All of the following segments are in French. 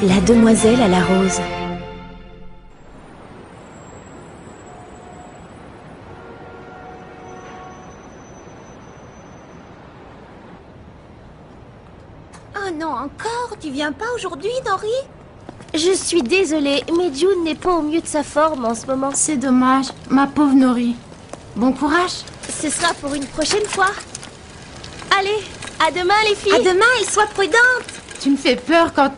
La demoiselle à la rose. Oh non, encore? Tu viens pas aujourd'hui, Nori? Je suis désolée, mais June n'est pas au mieux de sa forme en ce moment. C'est dommage, ma pauvre Nori. Bon courage. Ce sera pour une prochaine fois. Allez, à demain les filles. À demain et sois prudente. Tu me fais peur quand...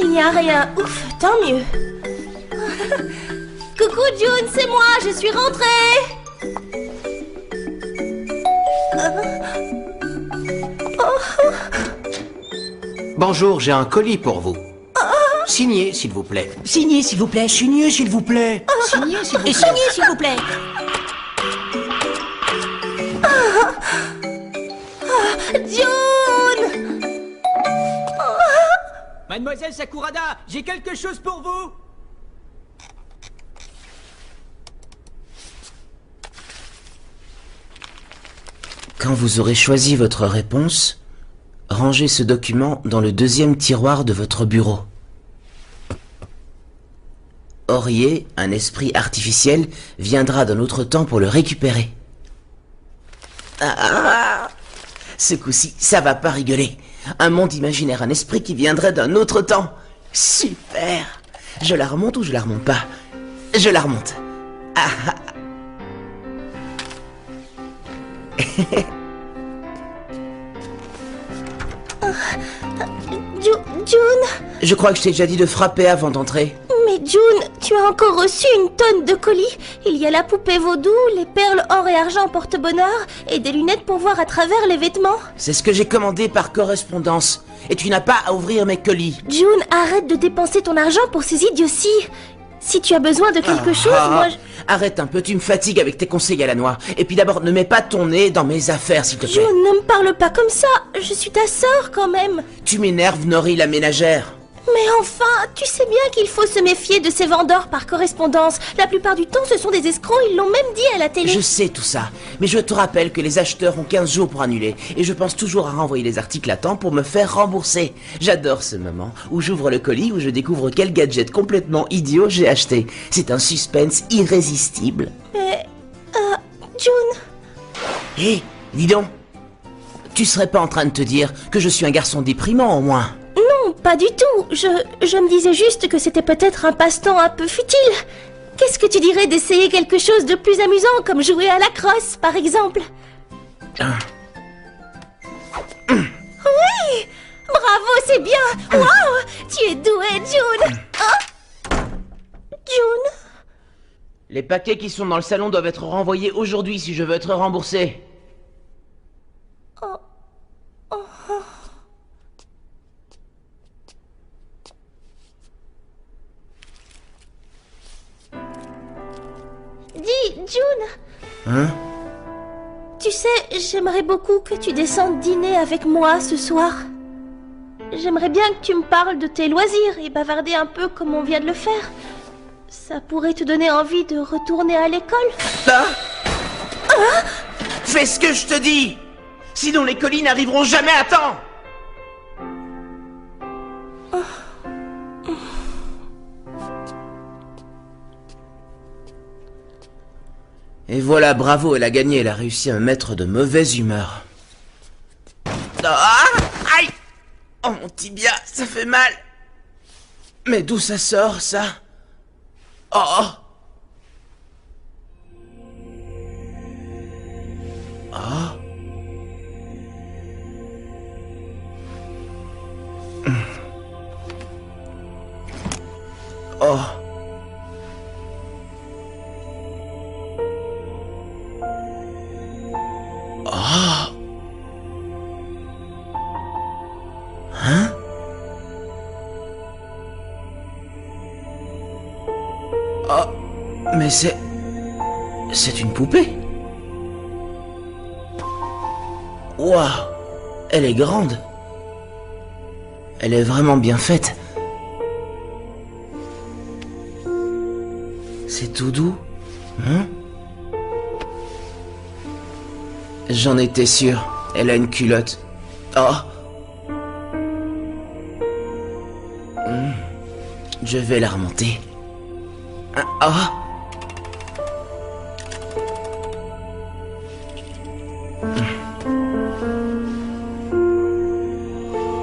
Il n'y a rien. Ouf, tant mieux. Coucou June, c'est moi, je suis rentrée. Bonjour, j'ai un colis pour vous. Signez, s'il vous plaît. Signez, s'il vous plaît. Signez, s'il vous plaît. Signez, s'il vous plaît. Et signez, s'il vous plaît. June! Mademoiselle Sakurada, j'ai quelque chose pour vous. Quand vous aurez choisi votre réponse, rangez ce document dans le deuxième tiroir de votre bureau. Aurier, un esprit artificiel, viendra d'un autre temps pour le récupérer. Ce coup-ci, ça va pas rigoler. Un monde imaginaire, un esprit qui viendrait d'un autre temps. Super! Je la remonte ou je la remonte pas? Je la remonte. June? Je crois que je t'ai déjà dit de frapper avant d'entrer. Mais June, tu as encore reçu une tonne de colis. Il y a la poupée vaudou, les perles or et argent porte-bonheur et des lunettes pour voir à travers les vêtements. C'est ce que j'ai commandé par correspondance. Et tu n'as pas à ouvrir mes colis. June, arrête de dépenser ton argent pour ces idioties. Si tu as besoin de quelque chose, moi je... Arrête un peu, tu me fatigues avec tes conseils à la noix. Et puis d'abord, ne mets pas ton nez dans mes affaires, s'il te plaît. June, ne me parle pas comme ça. Je suis ta sœur quand même. Tu m'énerves, Nori la ménagère. Mais enfin, tu sais bien qu'il faut se méfier de ces vendeurs par correspondance. La plupart du temps, ce sont des escrocs, ils l'ont même dit à la télé. Je sais tout ça, mais je te rappelle que les acheteurs ont 15 jours pour annuler. Et je pense toujours à renvoyer les articles à temps pour me faire rembourser. J'adore ce moment où j'ouvre le colis, où je découvre quel gadget complètement idiot j'ai acheté. C'est un suspense irrésistible. Mais... June... Hé, dis donc, tu serais pas en train de te dire que je suis un garçon déprimant au moins? Non, pas du tout. Je me disais juste que c'était peut-être un passe-temps un peu futile. Qu'est-ce que tu dirais d'essayer quelque chose de plus amusant, comme jouer à la crosse, par exemple? Oui! Bravo, c'est bien! Waouh! Tu es douée, June! June? Les paquets qui sont dans le salon doivent être renvoyés aujourd'hui si je veux être remboursé. Dis, June, Hein? tu sais, j'aimerais beaucoup que tu descendes dîner avec moi ce soir. J'aimerais bien que tu me parles de tes loisirs et bavarder un peu comme on vient de le faire. Ça pourrait te donner envie de retourner à l'école. Fais ce que je te dis! Sinon les colis n'arriveront jamais à temps! Et voilà, bravo, elle a gagné, elle a réussi à me mettre de mauvaise humeur. Aïe! Oh mon tibia, ça fait mal! Mais d'où ça sort, ça? Oh! Oh! Mais c'est... C'est une poupée. Waouh! Elle est grande. Elle est vraiment bien faite. C'est tout doux. Hein? J'en étais sûr. Elle a une culotte. Oh! Je vais la remonter. Ah!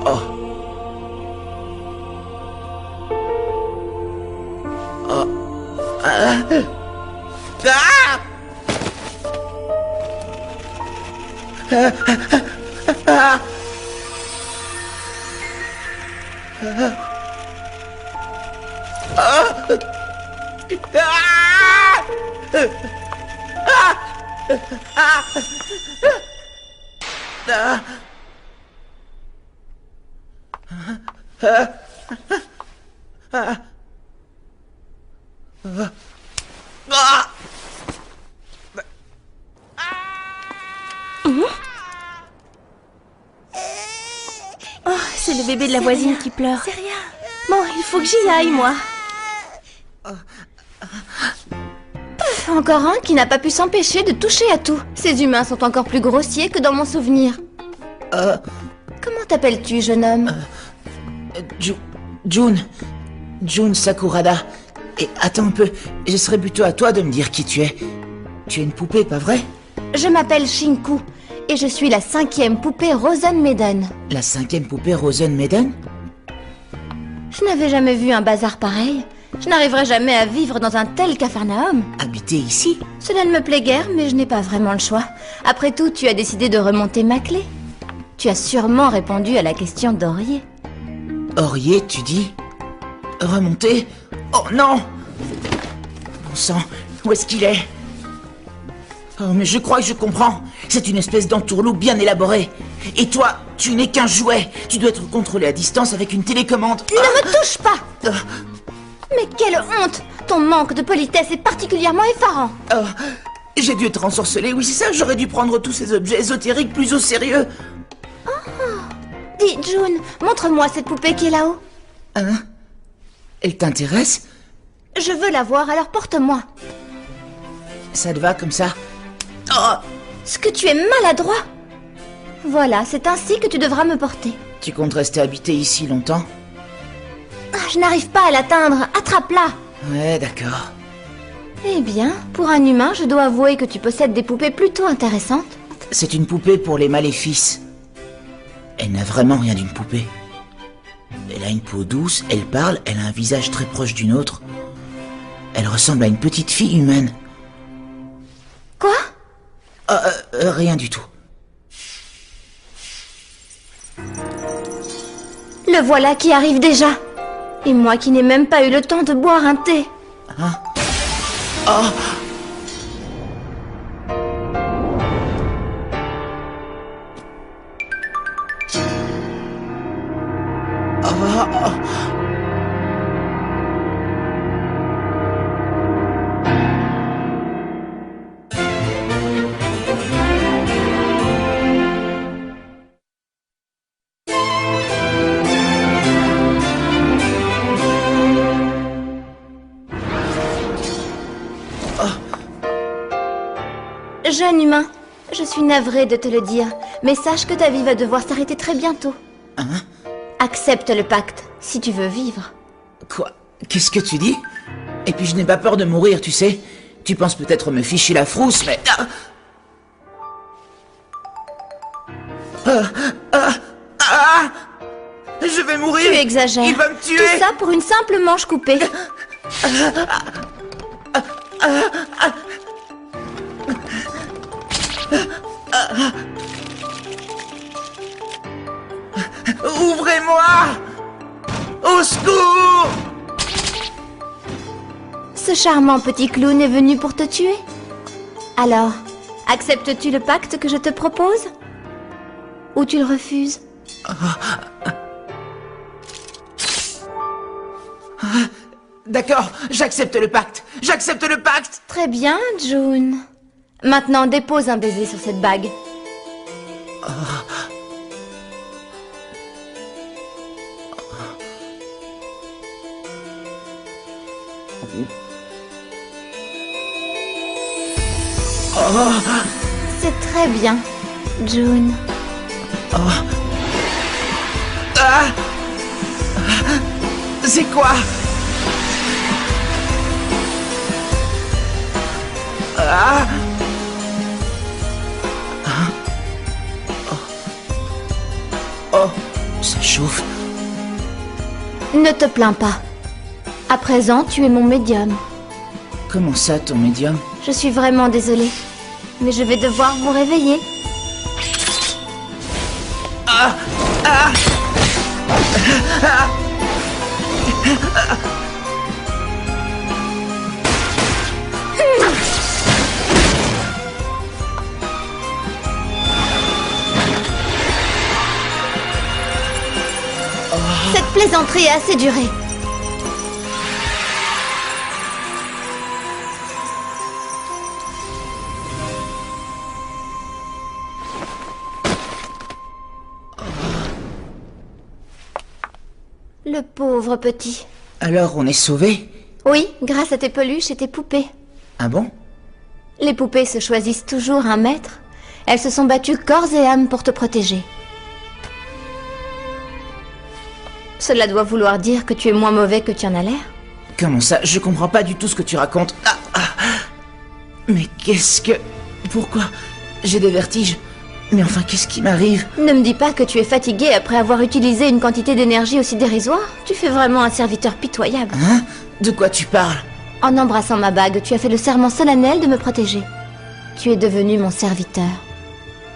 Oh! Oh! Ah! Ah! Oh, c'est le bébé de la voisine qui pleure. C'est rien. Bon, il faut que j'y aille, moi. Encore un qui n'a pas pu s'empêcher de toucher à tout. Ces humains sont encore plus grossiers que dans mon souvenir. Comment t'appelles-tu, jeune homme? Jun Sakurada. Et attends un peu, ce serait plutôt à toi de me dire qui tu es. Tu es une poupée, pas vrai? Je m'appelle Shinku et je suis la 5e poupée Rosen Maiden. La 5e poupée Rosen Maiden? Je n'avais jamais vu un bazar pareil. Je n'arriverai jamais à vivre dans un tel capharnaüm. Habiter ici? Cela ne me plaît guère, mais je n'ai pas vraiment le choix. Après tout, tu as décidé de remonter ma clé. Tu as sûrement répondu à la question d'Aurier. Aurier, tu dis? Remonter? Oh non! Bon sang, où est-ce qu'il est? Oh, mais je crois que je comprends. C'est une espèce d'entourloupe bien élaborée. Et toi, tu n'es qu'un jouet. Tu dois être contrôlé à distance avec une télécommande. Ne me touche pas! Mais quelle honte! Ton manque de politesse est particulièrement effarant. J'ai dû être ensorcelé, oui c'est ça, j'aurais dû prendre tous ces objets ésotériques plus au sérieux. Dis, June, montre-moi cette poupée qui est là-haut. Hein? Elle t'intéresse? Je veux la voir, alors porte-moi. Ça te va comme ça? Oh! Ce que tu es maladroit! Voilà, c'est ainsi que tu devras me porter. Tu comptes rester habité ici longtemps? Je n'arrive pas à l'atteindre, attrape-la! Ouais, d'accord. Eh bien, pour un humain, je dois avouer que tu possèdes des poupées plutôt intéressantes. C'est une poupée pour les maléfices. Elle n'a vraiment rien d'une poupée. Elle a une peau douce, elle parle, elle a un visage très proche d'une autre. Elle ressemble à une petite fille humaine. Quoi? Rien du tout. Le voilà qui arrive déjà. Et moi qui n'ai même pas eu le temps de boire un thé. Hein? Oh! Jeune humain, je suis navrée de te le dire, mais sache que ta vie va devoir s'arrêter très bientôt. Hein? Accepte le pacte, si tu veux vivre. Quoi? Qu'est-ce que tu dis? Et puis je n'ai pas peur de mourir, tu sais. Tu penses peut-être me ficher la frousse, mais... Je vais mourir! Tu exagères. Il va me tuer! Tout ça pour une simple manche coupée. Ouvrez-moi! Au secours! Ce charmant petit clown est venu pour te tuer. Alors, acceptes-tu le pacte que je te propose? Ou tu le refuses? D'accord, j'accepte le pacte. J'accepte le pacte. Très bien, June. Maintenant, dépose un baiser sur cette bague. C'est très bien, June. C'est quoi? Oh, ça chauffe. Ne te plains pas. À présent, tu es mon médium. Comment ça, ton médium? Je suis vraiment désolée. Mais je vais devoir vous réveiller. Cette plaisanterie a assez duré. Le pauvre petit. Alors, on est sauvés? Oui, grâce à tes peluches et tes poupées. Ah bon? Les poupées se choisissent toujours un maître. Elles se sont battues corps et âme pour te protéger. Cela doit vouloir dire que tu es moins mauvais que tu en as l'air. Comment ça? Je comprends pas du tout ce que tu racontes. Mais qu'est-ce que... Pourquoi? J'ai des vertiges. Mais enfin, qu'est-ce qui m'arrive? Ne me dis pas que tu es fatigué après avoir utilisé une quantité d'énergie aussi dérisoire. Tu fais vraiment un serviteur pitoyable. Hein? De quoi tu parles? En embrassant ma bague, tu as fait le serment solennel de me protéger. Tu es devenu mon serviteur.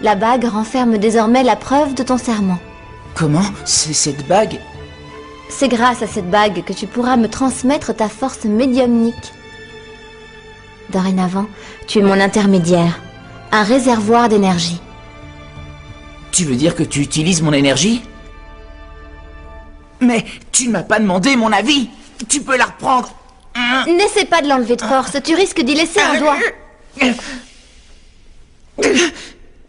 La bague renferme désormais la preuve de ton serment. Comment? C'est cette bague? C'est grâce à cette bague que tu pourras me transmettre ta force médiumnique. Dorénavant, tu es mon intermédiaire, un réservoir d'énergie. Tu veux dire que tu utilises mon énergie? Mais tu ne m'as pas demandé mon avis. Tu peux la reprendre. N'essaie pas de l'enlever de force, tu risques d'y laisser un doigt.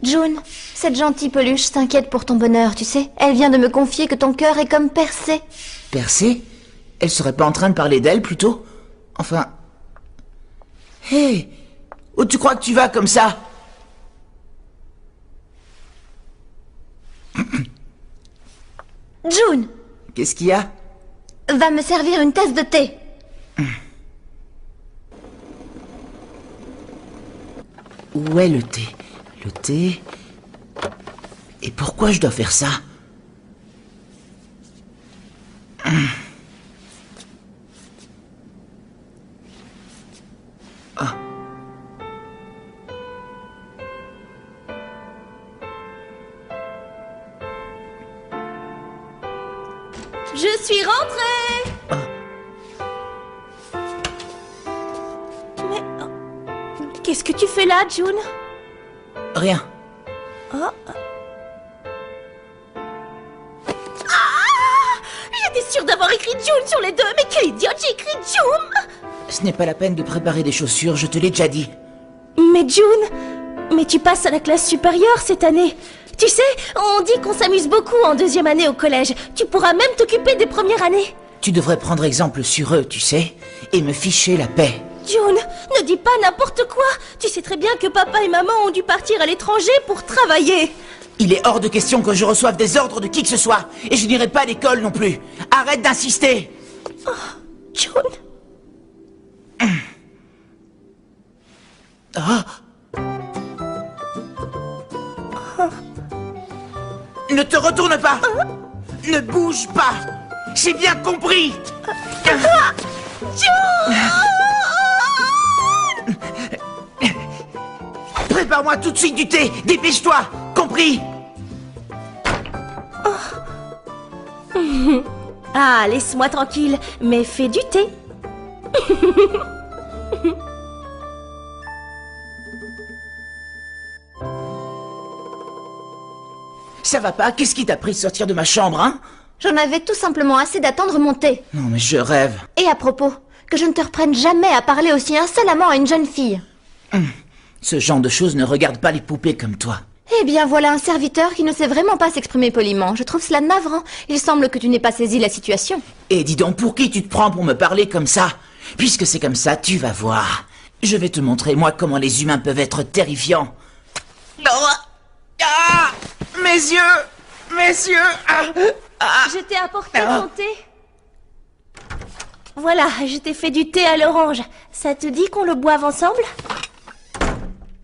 June, cette gentille peluche s'inquiète pour ton bonheur, tu sais. Elle vient de me confier que ton cœur est comme percé. Percé? Elle serait pas en train de parler d'elle, plutôt? Enfin... Hé! Où tu crois que tu vas comme ça? June, Qu'est-ce qu'il y a? va me servir une tasse de thé. Où est le thé? Le thé... Et pourquoi je dois faire ça? Je suis rentrée. Mais... Qu'est-ce que tu fais là, June? Rien. J'étais sûre d'avoir écrit June sur les deux, mais quelle idiote, j'ai écrit June! Ce n'est pas la peine de préparer des chaussures, je te l'ai déjà dit. Mais June, mais tu passes à la classe supérieure cette année. Tu sais, on dit qu'on s'amuse beaucoup en deuxième année au collège. Tu pourras même t'occuper des premières années. Tu devrais prendre exemple sur eux, tu sais, et me ficher la paix. June, ne dis pas n'importe quoi. Tu sais très bien que papa et maman ont dû partir à l'étranger pour travailler. Il est hors de question que je reçoive des ordres de qui que ce soit, et je n'irai pas à l'école non plus. Arrête d'insister. June. Ne te retourne pas. Ne bouge pas. J'ai bien compris. Prépare-moi tout de suite du thé. Dépêche-toi. Compris? Ah, laisse-moi tranquille, mais fais du thé. Ça va pas? Qu'est-ce qui t'a pris de sortir de ma chambre, hein? J'en avais tout simplement assez d'attendre mon thé. Non, mais je rêve. Et à propos, que je ne te reprenne jamais à parler aussi insolemment à une jeune fille. Ce genre de choses ne regarde pas les poupées comme toi. Eh bien, voilà un serviteur qui ne sait vraiment pas s'exprimer poliment. Je trouve cela navrant. Il semble que tu n'aies pas saisi la situation. Et dis donc, pour qui tu te prends pour me parler comme ça? Puisque c'est comme ça, tu vas voir. Je vais te montrer, moi, comment les humains peuvent être terrifiants. Ah, mes yeux! Mes yeux! Je t'ai apporté ton thé. Voilà, je t'ai fait du thé à l'orange. Ça te dit qu'on le boive ensemble?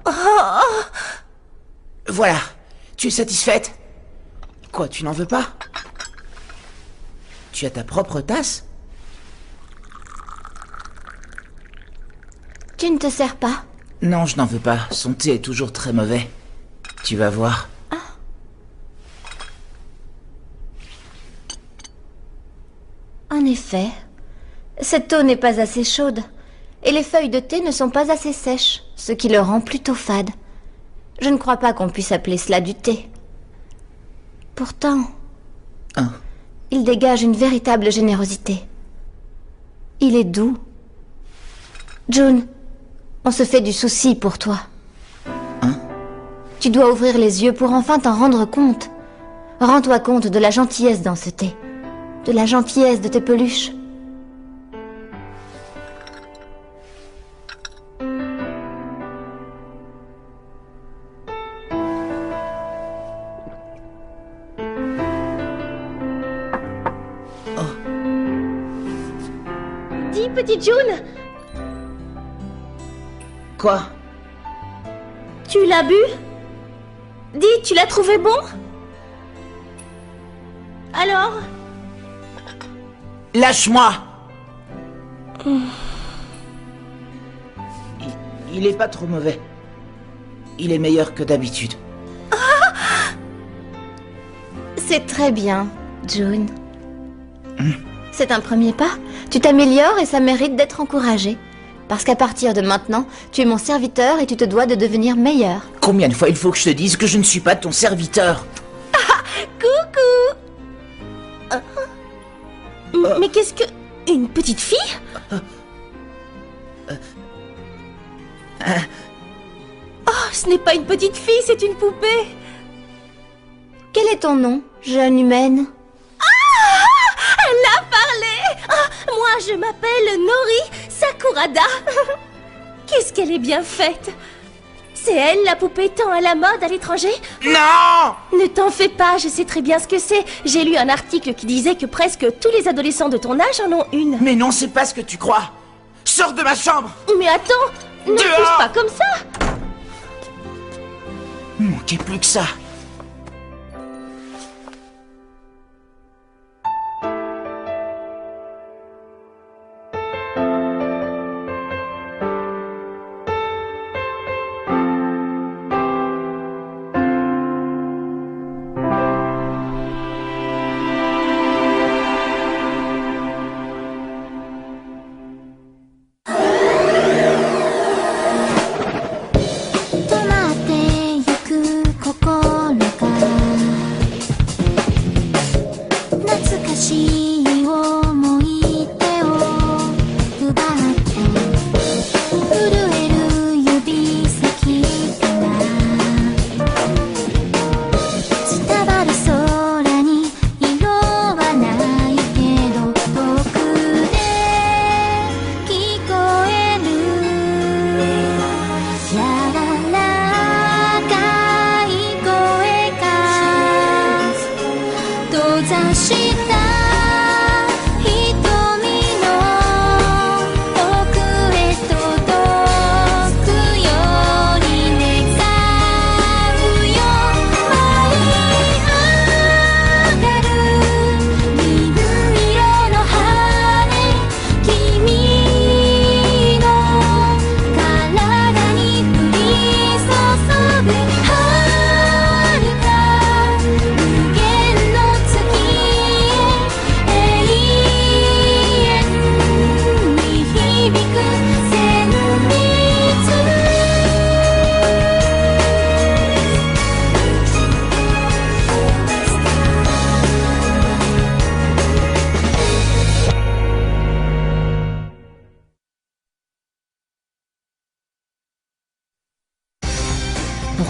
Oh. Voilà. Tu es satisfaite? Quoi, tu n'en veux pas? Tu as ta propre tasse? Tu ne te sers pas? Non, je n'en veux pas. Son thé est toujours très mauvais. Tu vas voir. En effet, cette eau n'est pas assez chaude, et les feuilles de thé ne sont pas assez sèches, ce qui le rend plutôt fade. Je ne crois pas qu'on puisse appeler cela du thé. Pourtant, Hein? il dégage une véritable générosité. Il est doux. June, on se fait du souci pour toi. Tu dois ouvrir les yeux pour enfin t'en rendre compte. Rends-toi compte de la gentillesse dans ce thé. De la gentillesse de tes peluches. Dis, petite June, Quoi? tu l'as bu? Dis, tu l'as trouvé bon? Alors? Lâche-moi! Il est pas trop mauvais. Il est meilleur que d'habitude. C'est très bien, June. C'est un premier pas. Tu t'améliores et ça mérite d'être encouragé. Parce qu'à partir de maintenant, tu es mon serviteur et tu te dois de devenir meilleur. Combien de fois il faut que je te dise que je ne suis pas ton serviteur? Coucou! Mais qu'est-ce que... Une petite fille? Oh, ce n'est pas une petite fille, c'est une poupée! Quel est ton nom, jeune humaine? Elle a parlé! Ah, moi, je m'appelle Nori Sakurada. Qu'est-ce qu'elle est bien faite! C'est elle, la poupée tant à la mode à l'étranger? Non! Ne t'en fais pas, je sais très bien ce que c'est. J'ai lu un article qui disait que presque tous les adolescents de ton âge en ont une. Mais non, c'est pas ce que tu crois. Sors de ma chambre! Mais attends, ne Dehors! pousse pas comme ça! Manquait plus que ça.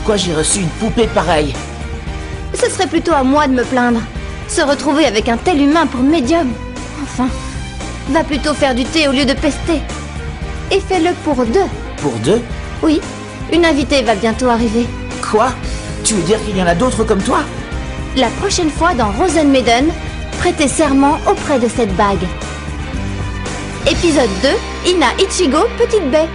pourquoi j'ai reçu une poupée pareille. Ce serait plutôt à moi de me plaindre. Se retrouver avec un tel humain pour médium. Enfin, va plutôt faire du thé au lieu de pester. Et fais-le pour 2. Pour 2? Oui, une invitée va bientôt arriver. Quoi? Tu veux dire qu'il y en a d'autres comme toi? La prochaine fois dans Rosenmaiden, prêtez serment auprès de cette bague. Épisode 2, Ina Ichigo, Petite Baie.